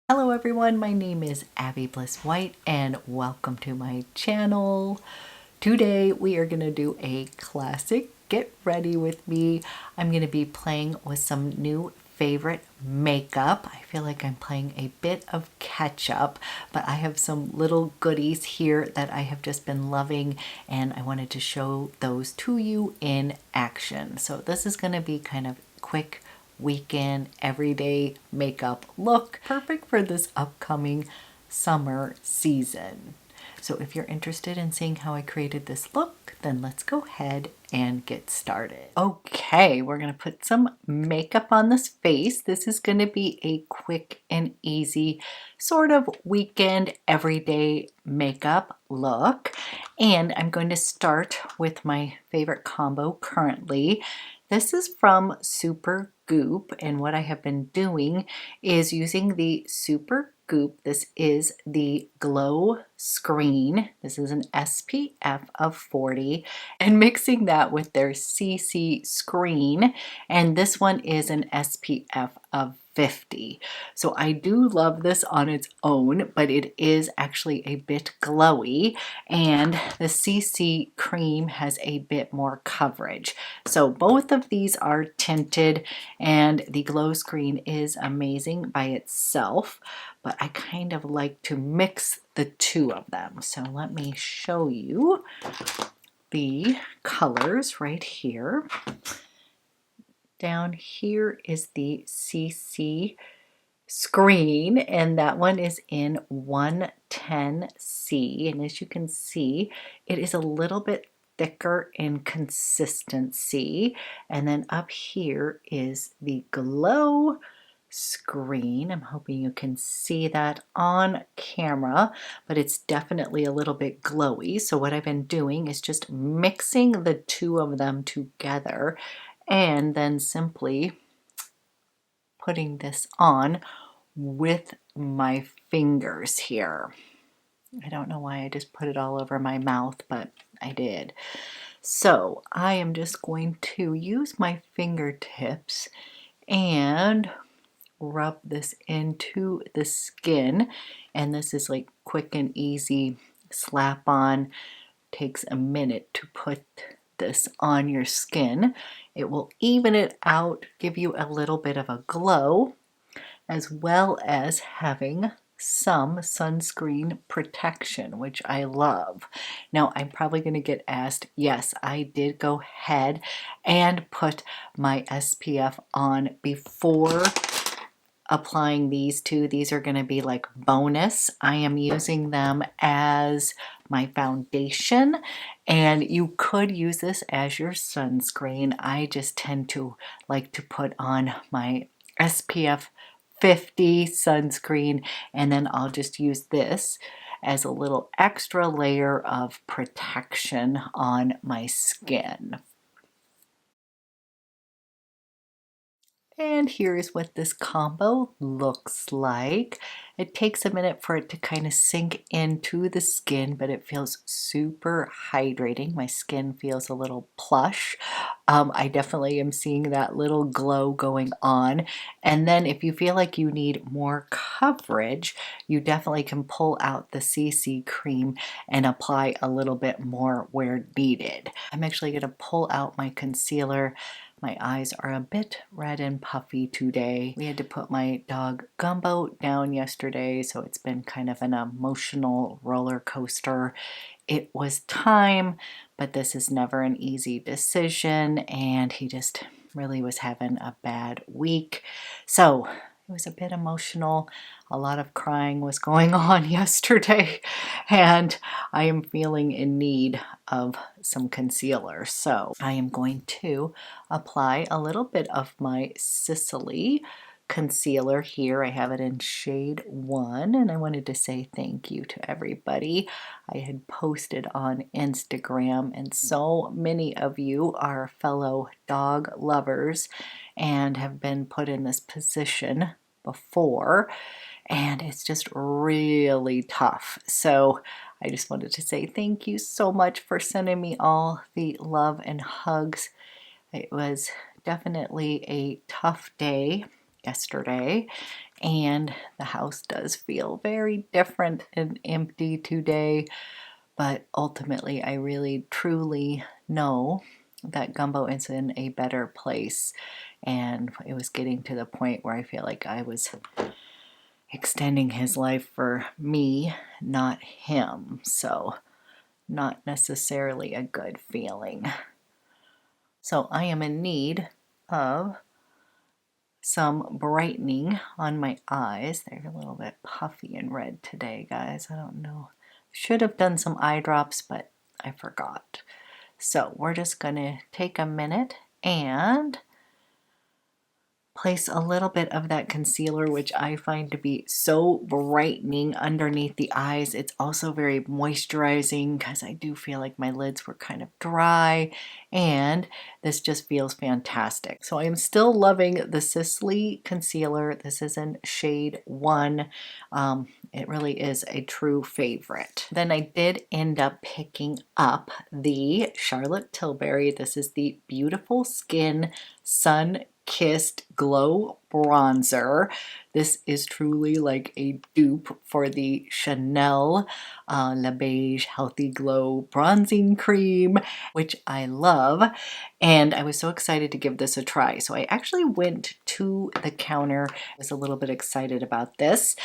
Hello everyone, my name is Abby Bliss White and welcome to my channel. Today we are going to do a classic Get Ready With Me. I'm going to be playing with some new favorite makeup. I feel like I'm playing a bit of catch up, but I have some little goodies here that I have just been loving and I wanted to show those to you in action. So this is going to be kind of quick weekend everyday makeup look, perfect for this upcoming summer season. So if you're interested in seeing how I created this look, then let's go ahead and get started. Okay, we're gonna put some makeup on this face. This is gonna be a quick and easy sort of weekend everyday makeup look. And I'm going to start with my favorite combo currently. This is from Supergoop, and what I have been doing is using the Supergoop. This is the Glow Screen. This is an SPF of 40, and mixing that with their CC Screen, and this one is an SPF of 50. So I do love this on its own, but it is actually a bit glowy, and the CC cream has a bit more coverage. So both of these are tinted, and the Glow Screen is amazing by itself, but I kind of like to mix the two of them. So let me show you the colors right here. Down here is the CC Screen, and that one is in 110C, and as you can see, it is a little bit thicker in consistency. And then up here is the Glow Screen. I'm hoping you can see that on camera, but it's definitely a little bit glowy. So what I've been doing is just mixing the two of them together and then simply putting this on with my fingers here. I don't know why I just put it all over my mouth, but I did. So I am just going to use my fingertips and rub this into the skin, and this is like quick and easy slap on. Takes a minute to put this on your skin. It will even it out, give you a little bit of a glow, as well as having some sunscreen protection, which I love. Now I'm probably going to get asked, yes, I did go ahead and put my SPF on before applying these two. These are going to be like bonus. I am using them as my foundation, and you could use this as your sunscreen. I just tend to like to put on my SPF 50 sunscreen, and then I'll just use this as a little extra layer of protection on my skin. And here's what this combo looks like. It takes a minute for it to kind of sink into the skin, but it feels super hydrating. My skin feels a little plush. I definitely am seeing that little glow going on. And then if you feel like you need more coverage, you definitely can pull out the CC cream and apply a little bit more where needed. I'm actually going to pull out my concealer. My eyes are a bit red and puffy today. We had to put my dog Gumbo down yesterday, so it's been kind of an emotional roller coaster. It was time, but this is never an easy decision, and he just really was having a bad week. So it was a bit emotional. A lot of crying was going on yesterday, and I am feeling in need of some concealer. So I am going to apply a little bit of my SISLEY concealer here. I have it in shade 1, and I wanted to say thank you to everybody. I had posted on Instagram, and so many of you are fellow dog lovers and have been put in this position before, and it's just really tough. So I just wanted to say thank you so much for sending me all the love and hugs. It was definitely a tough day, yesterday, and the house does feel very different and empty today, but ultimately I really truly know that Gumbo is in a better place, and it was getting to the point where I feel like I was extending his life for me, not him, so not necessarily a good feeling. So I am in need of some brightening on my eyes. They're a little bit puffy and red today, guys. I don't know. Should have done some eye drops, but I forgot. So we're just gonna take a minute and place a little bit of that concealer, which I find to be so brightening underneath the eyes. It's also very moisturizing because I do feel like my lids were kind of dry, and this just feels fantastic. So I am still loving the SISLEY concealer. This is in shade 1. It really is a true favorite. Then I did end up picking up the Charlotte Tilbury. This is the Beautiful Skin Sun-Kissed Glow Bronzer. This is truly like a dupe for the Chanel Le Beige Healthy Glow Bronzing Cream, which I love, and I was so excited to give this a try. So I actually went to the counter. I was a little bit excited about this,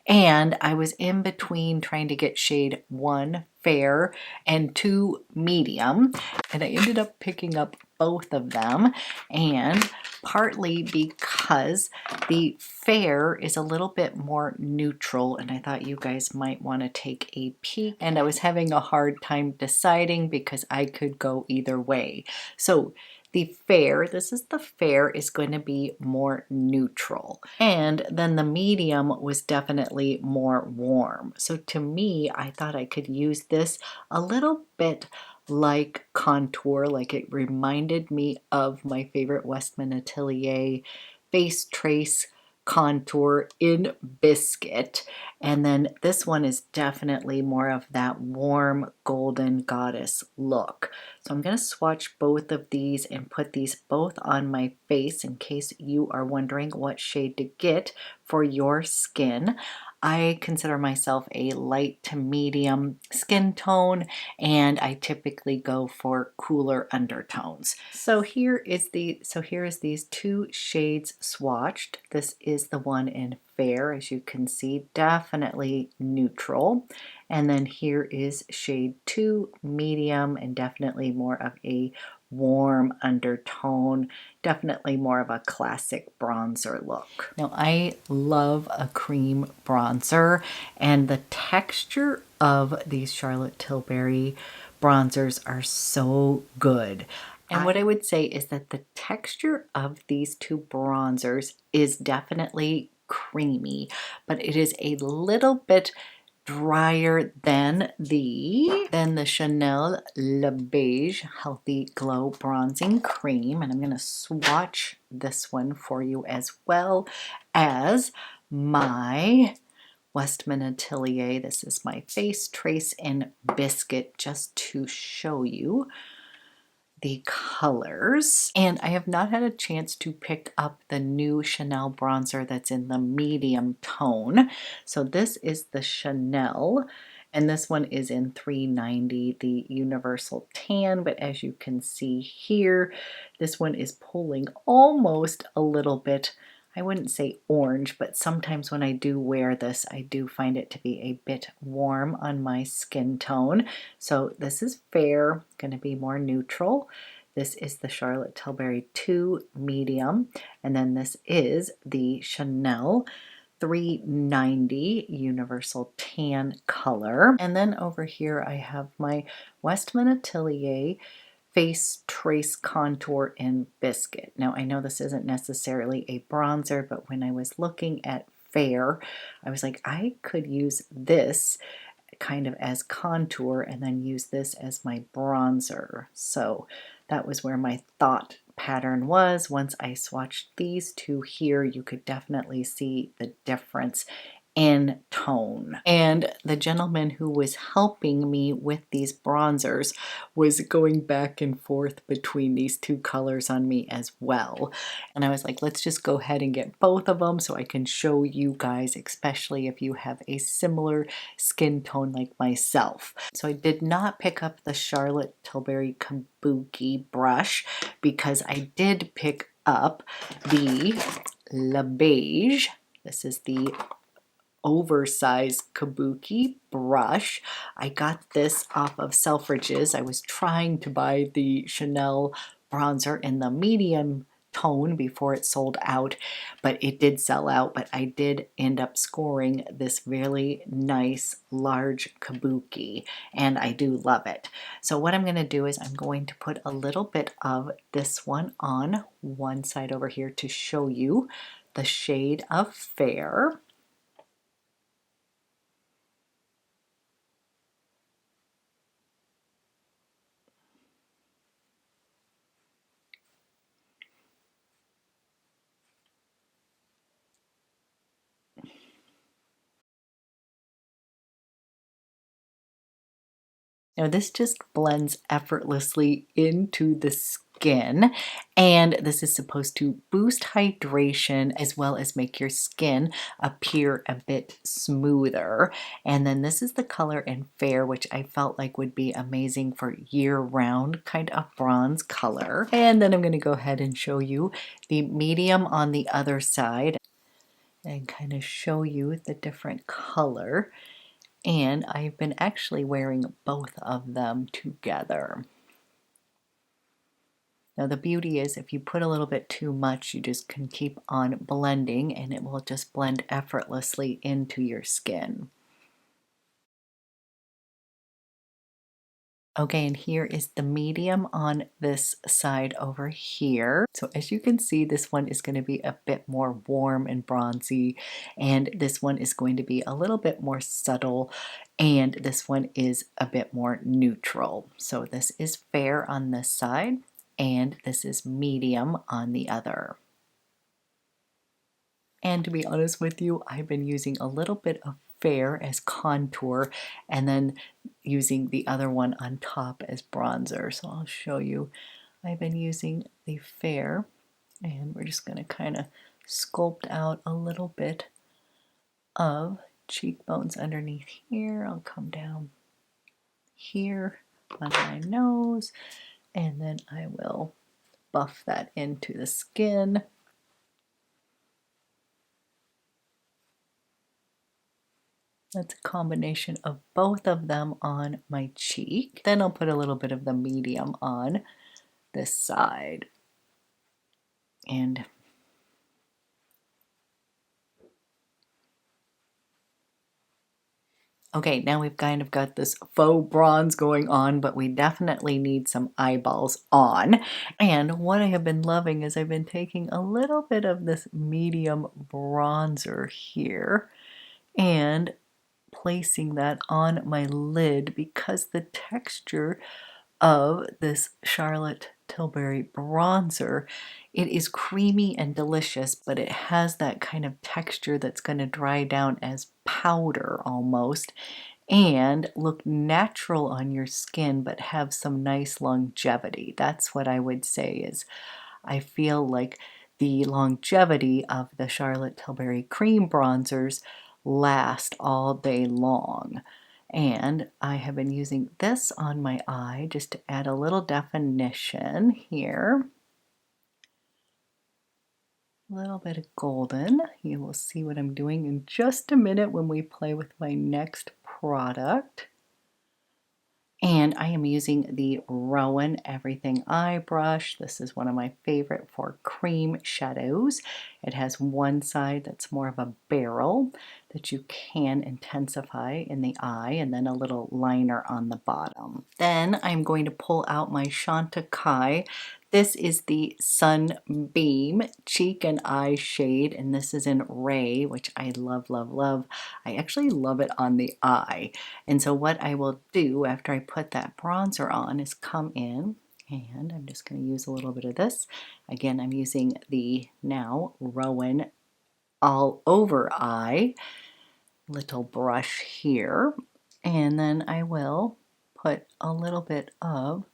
and I was in between trying to get shade 1 Fair and 2 Medium, and I ended up picking up both of them, and partly because the Fair is a little bit more neutral, and I thought you guys might want to take a peek, and I was having a hard time deciding because I could go either way. So the Fair, this is the Fair, is going to be more neutral, and then the Medium was definitely more warm. So to me, I thought I could use this a little bit like contour, like it reminded me of my favorite Westman Atelier Face Trace contour in Biscuit, and then this one is definitely more of that warm golden goddess look. So I'm going to swatch both of these and put these both on my face in case you are wondering what shade to get for your skin. I consider myself a light to medium skin tone, and I typically go for cooler undertones. So here is these 2 shades swatched. This is the one in Fair, as you can see, definitely neutral. And then here is shade 2 Medium, and definitely more of a warm undertone, definitely more of a classic bronzer look. Now I love a cream bronzer, and the texture of these Charlotte Tilbury bronzers are so good. And what I would say is that the texture of these 2 bronzers is definitely creamy, but it is a little bit drier than the Chanel Le Beige Healthy Glow Bronzing Cream, and I'm going to swatch this one for you as well as my Westman Atelier. This is my Face Trace in Biscuit, just to show you the colors. And I have not had a chance to pick up the new Chanel bronzer that's in the medium tone. So this is the Chanel, and this one is in 390, the Universal Tan, but as you can see here, this one is pulling almost a little bit, I wouldn't say orange, but sometimes when I do wear this, I do find it to be a bit warm on my skin tone. So this is Fair, going to be more neutral. This is the Charlotte Tilbury 2 Medium, and then this is the Chanel 390 Universal Tan color. And then over here I have my Westman Atelier Face Trace Contour in Biscuit. Now I know this isn't necessarily a bronzer, but when I was looking at Fair, I was like, I could use this kind of as contour and then use this as my bronzer. So that was where my thought pattern was. Once I swatched these 2 here, you could definitely see the difference in tone. And the gentleman who was helping me with these bronzers was going back and forth between these two colors on me as well. And I was like, let's just go ahead and get both of them so I can show you guys, especially if you have a similar skin tone like myself. So I did not pick up the Charlotte Tilbury Kabuki brush because I did pick up the BEIGES. This is the oversized Kabuki brush. I got this off of Selfridges. I was trying to buy the Chanel bronzer in the medium tone before it sold out, but it did sell out. But I did end up scoring this really nice large Kabuki, and I do love it. So what I'm going to do is I'm going to put a little bit of this one on one side over here to show you the shade of Fair. Now this just blends effortlessly into the skin, and this is supposed to boost hydration as well as make your skin appear a bit smoother. And then this is the color in Fair, which I felt like would be amazing for year-round kind of bronze color. And then I'm going to go ahead and show you the medium on the other side and kind of show you the different color. And I've been actually wearing both of them together. Now the beauty is if you put a little bit too much, you just can keep on blending and it will just blend effortlessly into your skin. Okay, and here is the medium on this side over here. So as you can see, this one is going to be a bit more warm and bronzy, and this one is going to be a little bit more subtle, and this one is a bit more neutral. So this is Fair on this side, and this is medium on the other. And to be honest with you, I've been using a little bit of Fair as contour and then using the other one on top as bronzer. So I'll show you. I've been using the Fair, and we're just going to kind of sculpt out a little bit of cheekbones underneath here. I'll come down here on my nose, and then I will buff that into the skin. That's a combination of both of them on my cheek. Then I'll put a little bit of the medium on this side. And okay, now we've kind of got this faux bronze going on, but we definitely need some eyeballs on. And what I have been loving is I've been taking a little bit of this medium bronzer here and placing that on my lid because the texture of this Charlotte Tilbury bronzer, it is creamy and delicious, but it has that kind of texture that's going to dry down as powder almost and look natural on your skin but have some nice longevity. That's what I would say is I feel like the longevity of the Charlotte Tilbury cream bronzers last all day long. And I have been using this on my eye just to add a little definition here. A little bit of golden. You will see what I'm doing in just a minute when we play with my next product. And I am using the Roen Eye Brush. This is one of my favorite for cream shadows. It has one side that's more of a barrel that you can intensify in the eye, and then a little liner on the bottom. Then I'm going to pull out my Chantecaille. This is the SUNBEAM Cheek and Eye shade, and this is in Ray, which I love, love, love. I actually love it on the eye. And so what I will do after I put that bronzer on is come in, and I'm just going to use a little bit of this. Again, I'm using the now Roen All Over Eye little brush here, and then I will put a little bit of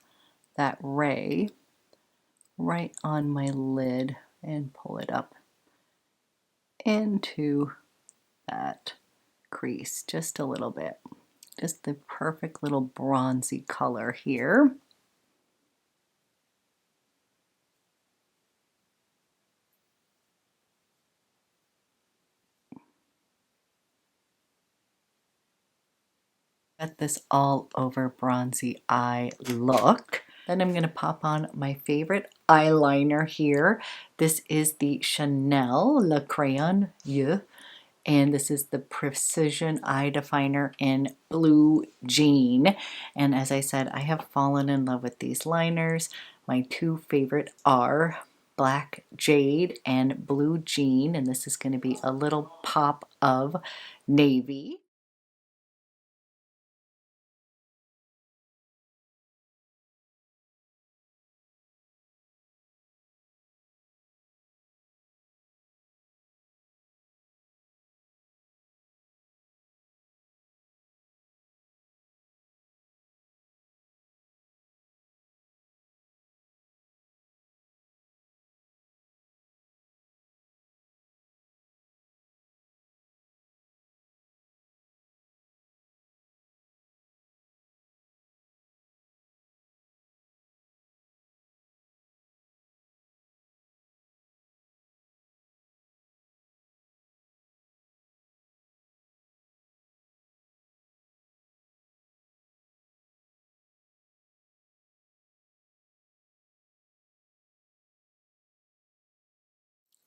that ray right on my lid and pull it up into that crease just a little bit. Just the perfect little bronzy color here. Get this all over bronzy eye look. Then I'm going to pop on my favorite eyeliner here. This is the Chanel Le Crayon YEUX, and this is the Precision Eye Definer in Blue Jean. And as I said, I have fallen in love with these liners. My two favorite are Black Jade and Blue Jean, and this is going to be a little pop of navy.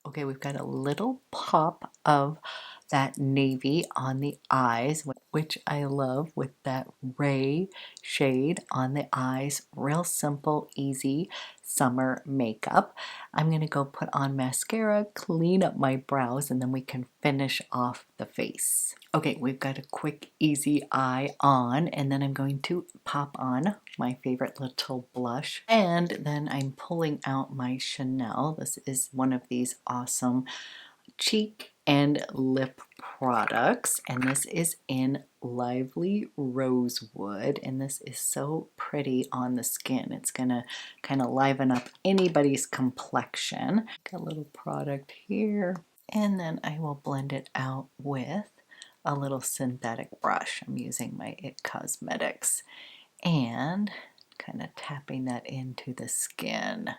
Okay, we've got a little pop of that navy on the eyes, which I love, with that ray shade on the eyes. Real simple, easy summer makeup. I'm going to go put on mascara, clean up my brows, and then we can finish off the face. Okay, we've got a quick, easy eye on, and then I'm going to pop on my favorite little blush, and then I'm pulling out my Chanel. This is one of these awesome cheek and lip products, and this is in Lively Rosewood, and this is so pretty on the skin. It's gonna kind of liven up anybody's complexion. Got a little product here, and then I will blend it out with a little synthetic brush. I'm using my IT Cosmetics and kind of tapping that into the skin.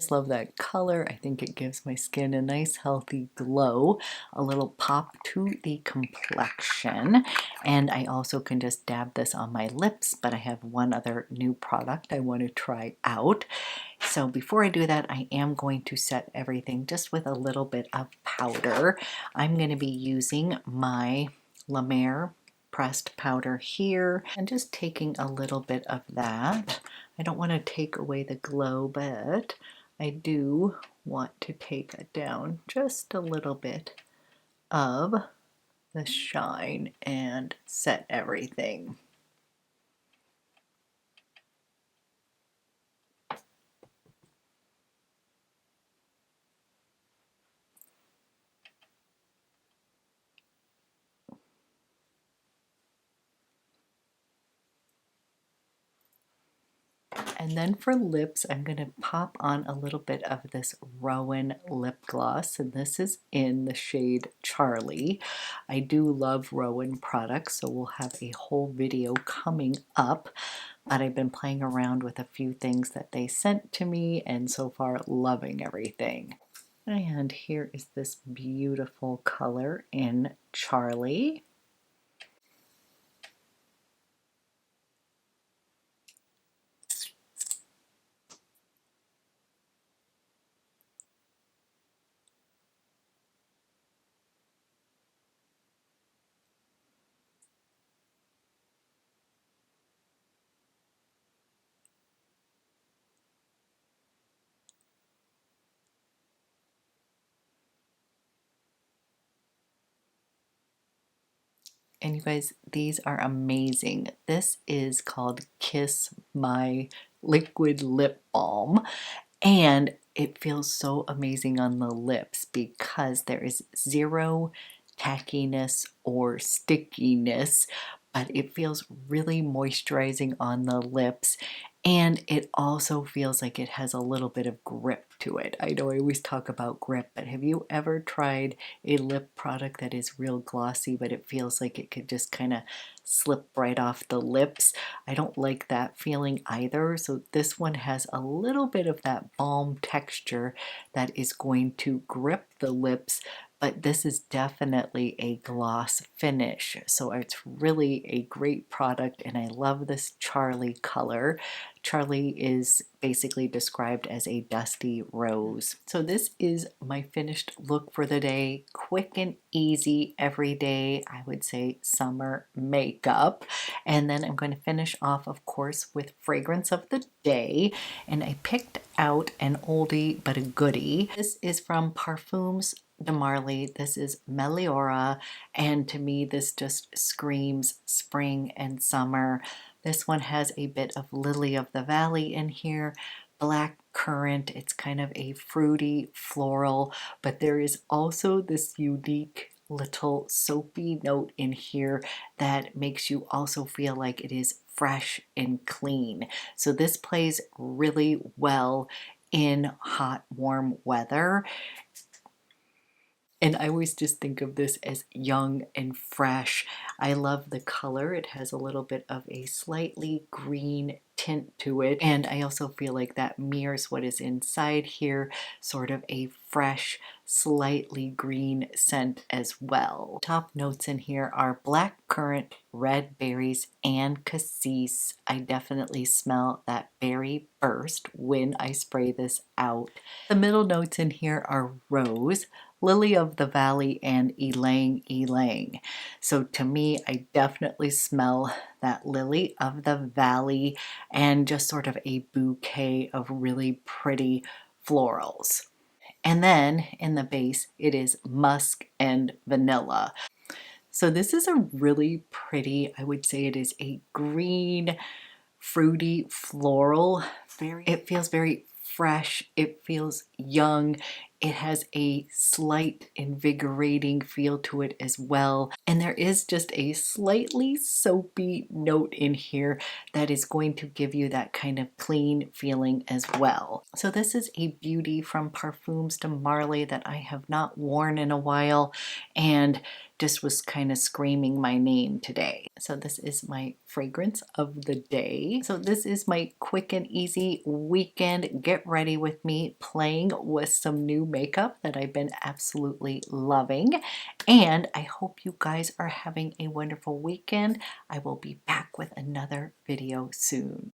Just love that color. I think it gives my skin a nice healthy glow, a little pop to the complexion, and I also can just dab this on my lips, but I have one other new product I want to try out. So before I do that, I am going to set everything just with a little bit of powder. I'm going to be using my La Mer pressed powder here and just taking a little bit of that. I don't want to take away the glow, but I do want to take down just a little bit of the shine and set everything. And then for lips, I'm going to pop on a little bit of this Roen lip gloss, and this is in the shade Charlie. I do love Roen products, so we'll have a whole video coming up, but I've been playing around with a few things that they sent to me, and so far loving everything. And here is this beautiful color in Charlie. And you guys, these are amazing. This is called Kiss My Liquid Lip Balm. And it feels so amazing on the lips because there is zero tackiness or stickiness, but it feels really moisturizing on the lips. And it also feels like it has a little bit of grip to it. I know I always talk about grip, but have you ever tried a lip product that is real glossy, but it feels like it could just kind of slip right off the lips? I don't like that feeling either. So this one has a little bit of that balm texture that is going to grip the lips, but this is definitely a gloss finish. So it's really a great product, and I love this Charlie color. Charlie is basically described as a dusty rose. So this is my finished look for the day. Quick and easy, everyday, I would say summer makeup. And then I'm going to finish off, of course, with fragrance of the day. And I picked out an oldie but a goodie. This is from Parfums de Marley. This is Meliora, and to me this just screams spring and summer. This one has a bit of Lily of the Valley in here, black currant. It's kind of a fruity floral, but there is also this unique little soapy note in here that makes you also feel like it is fresh and clean. So this plays really well in hot, warm weather. And I always just think of this as young and fresh. I love the color. It has a little bit of a slightly green tint to it. And I also feel like that mirrors what is inside here, sort of a fresh, slightly green scent as well. Top notes in here are black currant, red berries, and cassis. I definitely smell that berry burst when I spray this out. The middle notes in here are rose, Lily of the Valley, and Ylang-ylang. So to me, I definitely smell that Lily of the Valley and just sort of a bouquet of really pretty florals. And then in the base, it is musk and vanilla. So this is a really pretty, I would say it is a green, fruity floral. It feels very fresh. It feels young. It has a slight invigorating feel to it as well. And there is just a slightly soapy note in here that is going to give you that kind of clean feeling as well. So this is a beauty from Parfums de Marley that I have not worn in a while and just was kind of screaming my name today. So this is my fragrance of the day. So this is my quick and easy weekend get ready with me playing with some new makeup that I've been absolutely loving. And I hope you guys are having a wonderful weekend. I will be back with another video soon.